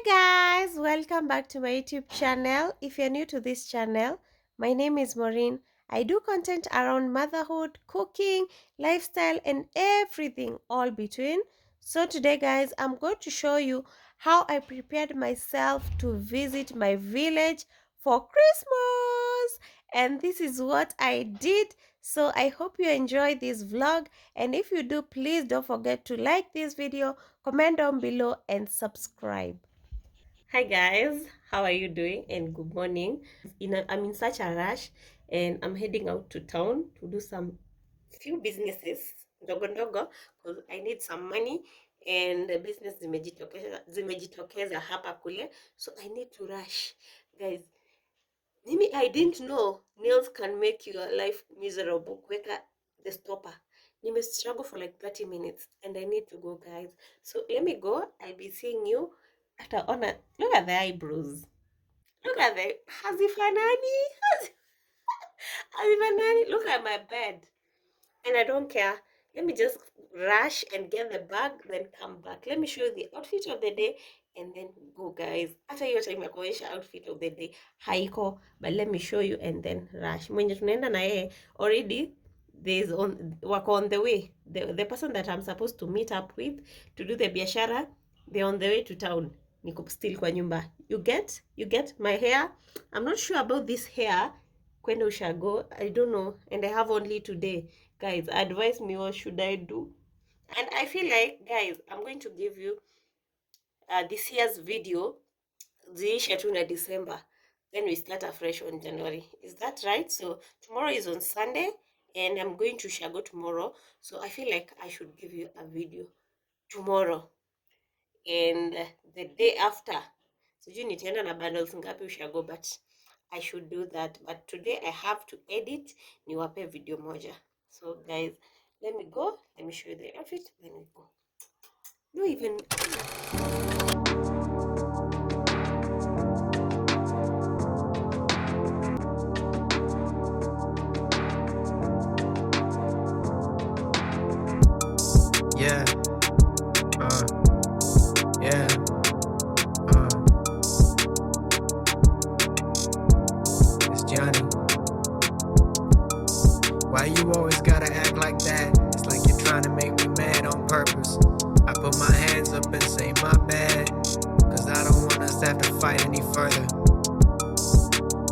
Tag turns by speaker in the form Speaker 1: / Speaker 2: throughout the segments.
Speaker 1: Guys, welcome back to my YouTube channel. If you're new to this channel, my name is Maureen. I do content around motherhood, cooking, lifestyle, and everything all between. So today guys, I'm going to show you how I prepared myself to visit my village for Christmas. And this is what I did. So I hope you enjoy this vlog, and if you do, please don't forget to like this video, comment down below, and subscribe. Hi guys, how are you doing? And good morning. I'm in such a rush and I'm heading out to town to do some few businesses ndogo ndogo because I need some money and the business zimejitokeza hapa kule, so I need to rush. Guys, I didn't know nails can make your life miserable. Kuweka the stopper. Struggle for like 30 minutes and I need to go, guys. So let me go. I'll be seeing you after honor. Look at the eyebrows. Look at the hazifanani. Hazifanani. Look at my bed. And I don't care. Let me just rush and get the bag, then come back. Let me show you the outfit of the day and then go, guys. After your time, nakuonyesha outfit of the day haiko, but let me show you and then rush. Mwenye tunaenda na yeye already there's on work on the way. The person that I'm supposed to meet up with to do the biashara, they're on the way to town. Niko still kwa nyumba. You get my hair. I'm not sure about this hair. Kwenda ushago, I don't know, and I have only today. Guys, advise me, what should I do? And I feel like, guys, I'm going to give you this year's video ziishe tu na December, then we start afresh on January. Is that right? So tomorrow is on Sunday and I'm going to Shago tomorrow, so I feel like I should give you a video tomorrow and the day after. Sijui nitaenda na bundles ngapi ushago, but I should do that. But today I have to edit niwape video moja. So guys, let me go. Let me show you the outfit. Then we go. No even.
Speaker 2: Yeah. Yeah. It's Johnny. Why you always gotta act like that? It's like you're trying to make me mad on purpose. I put my hands up and say my bad, cause I don't want us to have to fight any further.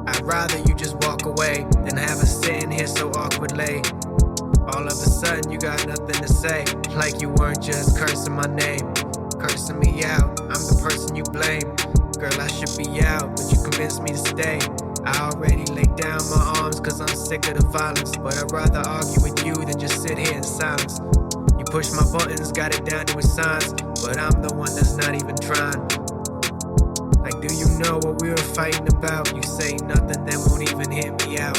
Speaker 2: I'd rather you just walk away than have us sitting here so awkwardly. All of a sudden you got nothing to say, like you weren't just cursing my name, cursing me out. I'm the person you blame. Girl, I should be out, but you convinced me to stay. I already laid down my arms cause I'm sick of the violence, but I'd rather argue with you than just sit here in silence. You push my buttons, got it down to a science, but I'm the one that's not even trying. Like, do you know what we were fighting about? You say nothing, then won't even hear me out.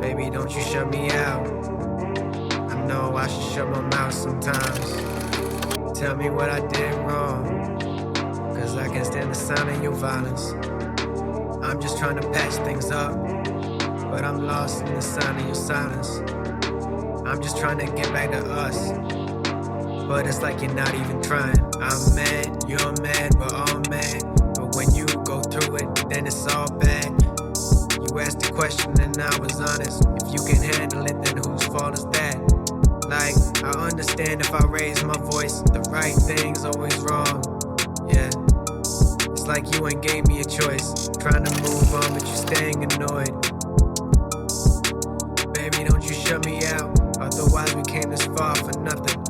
Speaker 2: Baby, don't you shut me out. I know I should shut my mouth sometimes. Tell me what I did wrong, cause I can't stand the sound of your violence. I'm just trying to patch things up, but I'm lost in the sound of your silence. I'm just trying to get back to us, but it's like you're not even trying. I'm mad, you're mad, we're all mad, but when you go through it, then it's all bad. You asked a question and I was honest. If you can handle it, then whose fault is that? Like, I understand if I raise my voice, the right thing's always wrong. Yeah, it's like you ain't gave me a choice. Trying to move on, but you're staying annoyed. Baby, don't you shut me out, otherwise we came this far for nothing.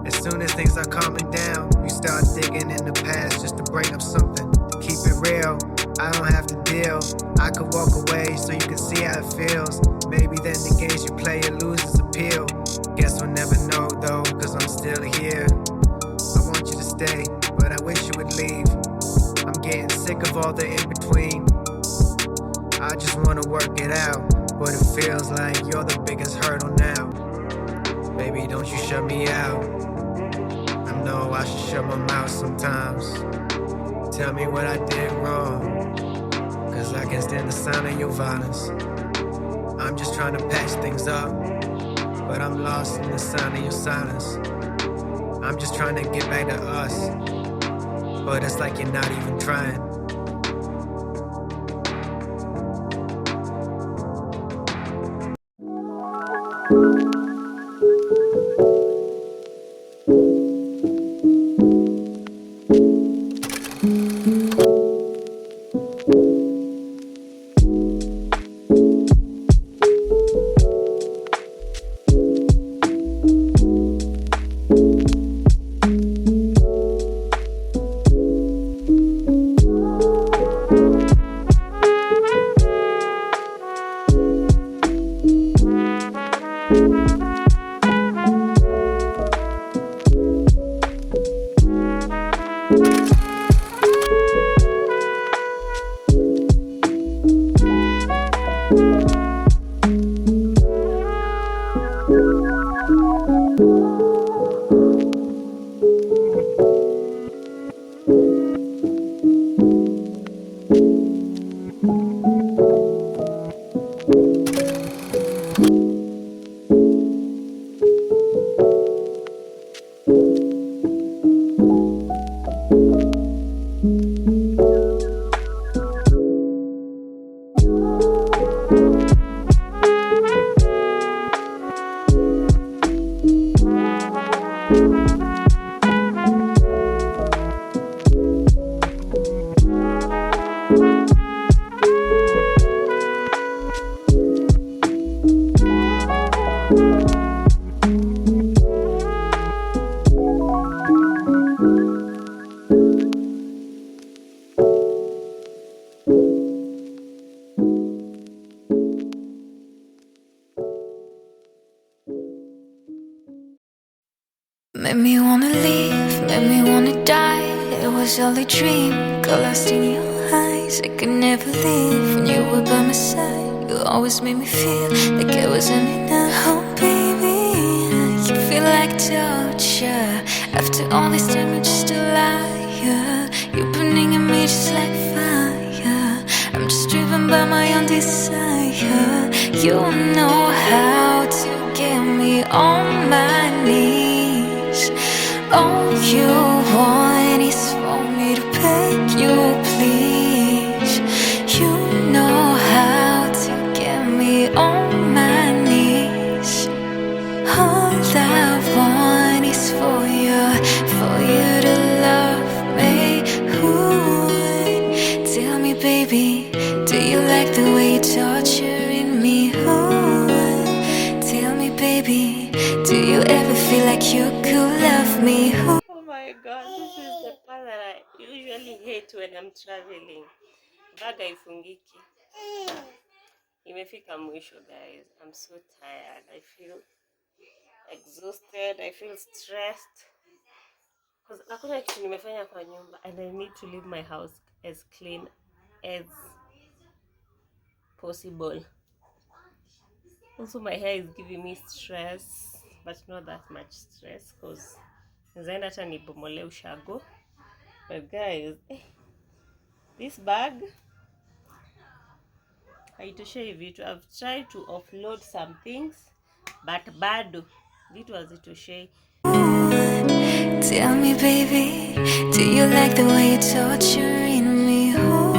Speaker 2: As soon as things are calming down, you start digging in the past just to bring up something. To keep it real, I don't have to deal. I could walk away so you can see how it feels. Maybe then the games you play it loses appeal. Guess we'll never know though, cause I'm still here. I want you to stay, but I wish you would leave. I'm getting sick of all the in-between. I just wanna work it out, but it feels like you're the biggest hurdle now. Baby, don't you shut me out. I know I should shut my mouth sometimes. Tell me what I did wrong, cause I can't stand the sound of your violence. I'm just trying to patch things up, but I'm lost in the sound of your silence. I'm just trying to get back to us, but it's like you're not even trying.
Speaker 3: Made me wanna leave, made me wanna die. It was all a dream, got lost in your eyes. I could never leave when you were by my side. You always made me feel like it wasn't enough. Oh baby, you feel like torture. After all this time you're just a liar. You're burning in me just like fire. I'm just driven by my own desire. You know how to get me on my knees. All you want is for me to beg you, please. You know how to get me on my knees. All I want is for you to love me. Ooh. Tell me, baby, do you like the way you're torturing me? Ooh. Tell me, baby, do you ever feel like you could love me? Ooh.
Speaker 1: Oh my god, this is the part that I usually hate when I'm traveling. Bag haifungiki. Imefika mwisho guys. I'm so tired. I feel exhausted. I feel stressed. Because hakuna kitu nimefanya kwa nyumba and I need to leave my house as clean as possible. Also my hair is giving me stress, but not that much stress because nazaenda hata nibomole ushago. But guys, this bag haitoshei vitu. I've tried to offload some things but bado vitu hazitoshei.
Speaker 3: Tell me, baby, do you like the way you're torturing me? Ooh.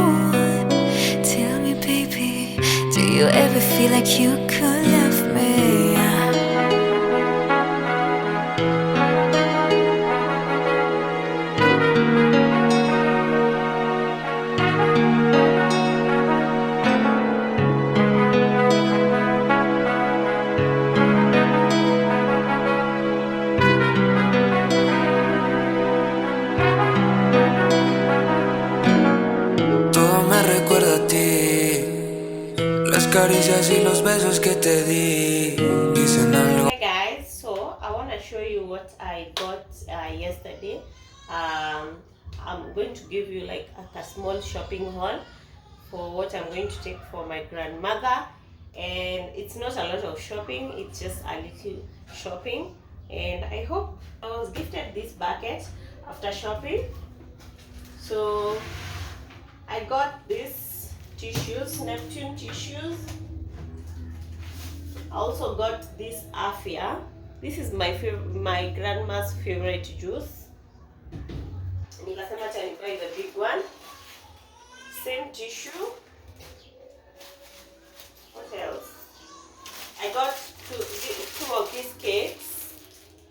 Speaker 3: Tell me, baby, do you ever feel like you could love me?
Speaker 2: Todo me recuerda a ti, las caricias y los besos que te di dicen algo.
Speaker 1: Hey guys, so I want to show you what I got yesterday. I'm going to give you like a small shopping haul for what I'm going to take for my grandmother, and it's not a lot of shopping, it's just a little shopping. And I hope I was gifted this bucket after shopping. So I got these tissues, Neptune tissues. I also got this Afia. This is my grandma's favorite juice. Nikasema acha nibuy the big one. Same tissue. What else? I got two of these cakes.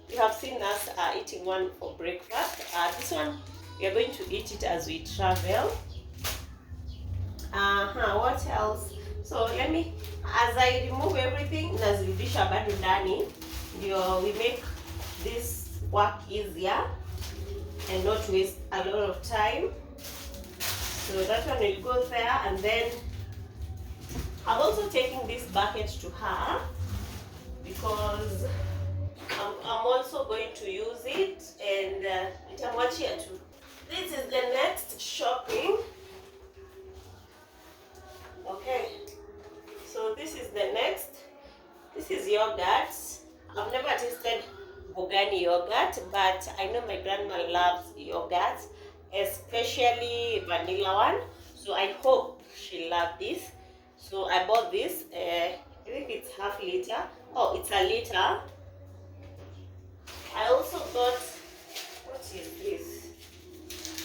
Speaker 1: You have seen us eating one for breakfast. This one we are going to eat it as we travel. What else? So let me, as I remove everything, nazirudisha bado ndani, ndio we make this work easier and not waste a lot of time. So that one will go there, and then I'm also taking this bucket to her because I'm also going to use it, and nitamwachia too. This is the next shopping. Okay, so this is the next. This is yogurt. I've never tasted Bogani yogurt, but I know my grandma loves yogurt, especially vanilla one. So I hope she loves this. So I bought this. I think it's half liter. Oh, it's a liter. I also got, what is this?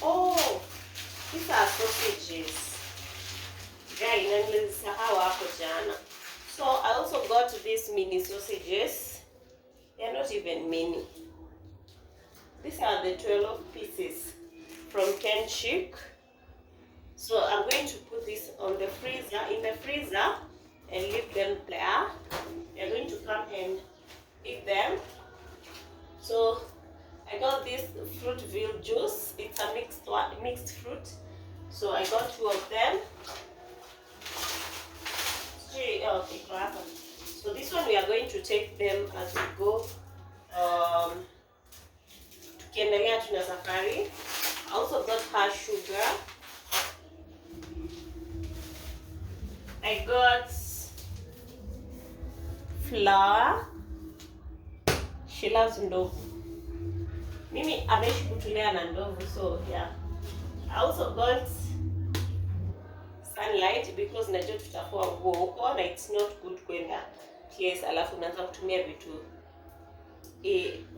Speaker 1: Oh, these are sausages. So I also got these mini sausages. They're not even mini. These are the 12 pieces from Ken Chic. So I'm going to put this on the freezer, in the freezer, and leave them there. They're going to come and eat them. So I got this fruitville juice. It's a mixed fruit. So I got 2 of them. Okay, so this one we are going to take them as we go. Tukiendelea tuna safari. I also got her sugar. I got flour. She loves ndovu. Mimi ameishi kutulea na ndovu, so yeah. I also got sunlight because najua tutafua nguo huko na it's not good kwenda place alafu unaanza kutumia vitu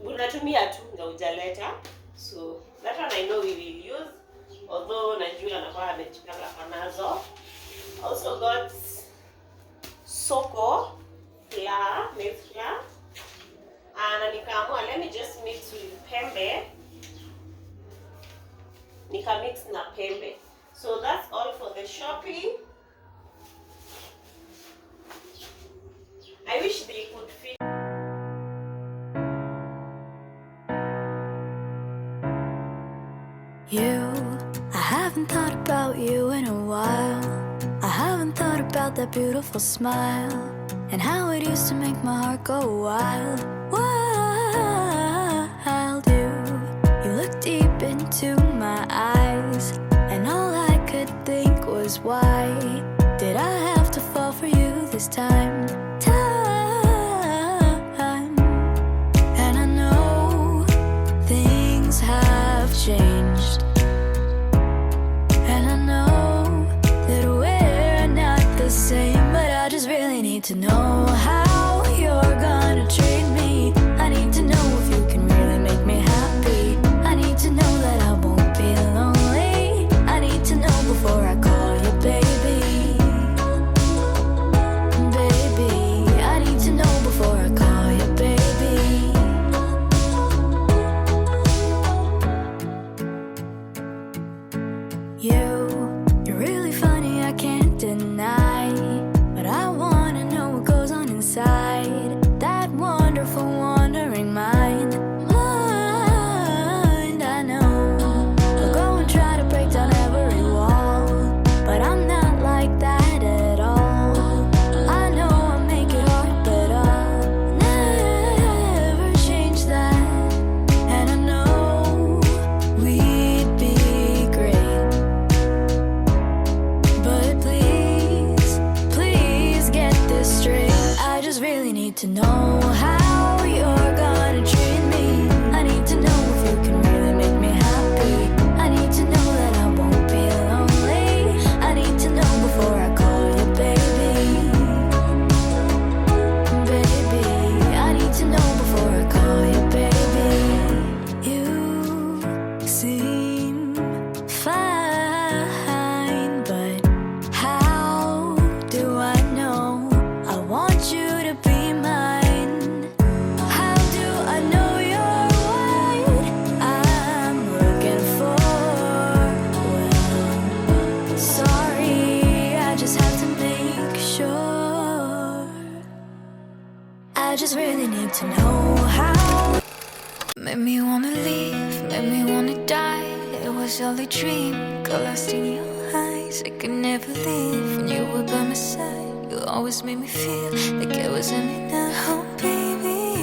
Speaker 1: unatumia tu na hujaleta. So that one I know we will use, although najua anakuwa amejipanga kwa nazo. Also got soko flour, maize flour, and nikaamua let me just mix with pembe. Nika mix na pembe. So that's all for the shopping. I wish they could fit.
Speaker 3: I haven't thought about you in a while. I haven't thought about that beautiful smile and how it used to make my heart go wild. Wild, you look deep into my eyes, and all I could think was why did I have to fall for you this time? And I know things have changed, and I know that we're not the same, but I just really need to know how you're gonna treat me. I need to know if you can really make me happy. I need to know that I won't be lonely. I need to know before I call you baby. Baby, I need to know before I call you baby. You're really funny, I can't deny, but I wanna know what goes on inside that wonderful wandering mind. I know I'll go and try to break down every wall, but I'm not like that at all. I know I'll make it hard, but I'll never change that. And I know we'd be great was all a dream. Got lost in your eyes. I could never leave when you were by my side. You always made me feel like I wasn't enough. Oh, baby,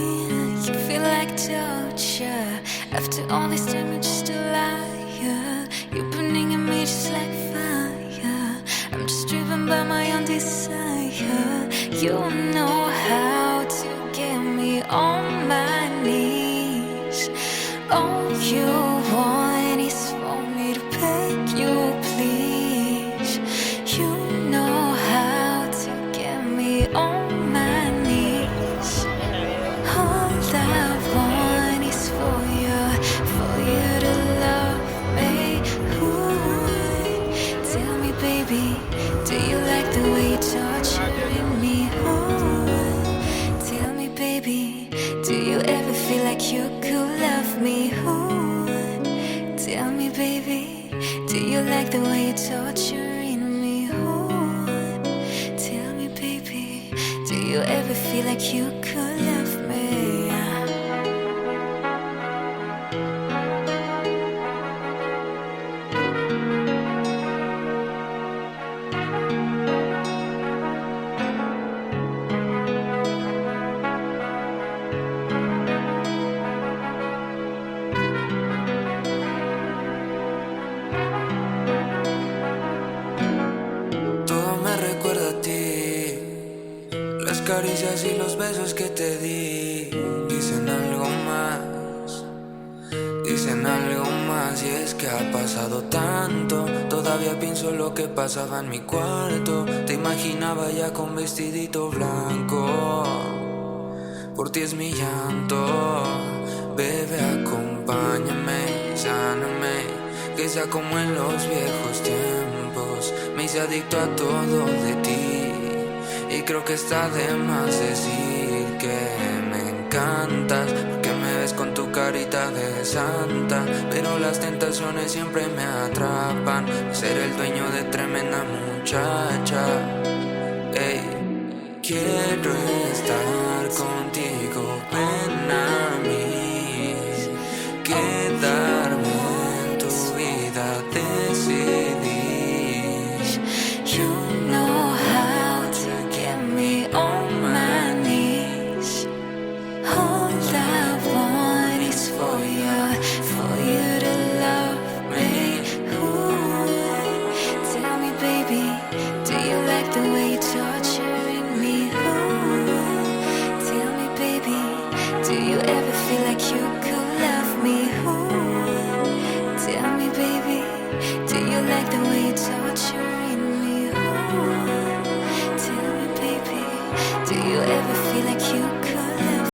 Speaker 3: you feel like torture. After all this time, you're just a liar. You're burning in me just like fire. I'm just driven by my own desire. You know how to get me on my knees. All you want is for me to beg you, please. You know how to get me on my knees. All I want is for you to love me. Ooh. Tell me, baby, do you like the way you're torturing me? Ooh. Tell me, baby, do you ever feel like you could love me? Ooh. Tell me, baby, do you like the way you're torturing me? Ooh. Tell me, baby, do you ever feel like you could love me?
Speaker 2: Todo me recuerda a ti. Las caricias y los besos que te di dicen algo más. Dicen algo más y es que ha pasado tanto. Todavía pienso lo que pasaba en mi cuarto. Te imaginaba ya con vestidito blanco. Por ti es mi llanto. Bebé, acompáñame, sáname. Que sea como en los viejos tiempos. Me hice adicto a todo de ti. Y creo que está de más decir que me encantas. Porque me ves con tu carita de santa. Pero las tentaciones siempre me atrapan. Ser el dueño de tremenda muchacha. Ey, quiero estar contigo, ven a mí. Quedarme en tu vida, decidí.
Speaker 3: You know how to get me on my knees. All I want is for you to love me. Ooh. Tell me, baby, do you like the way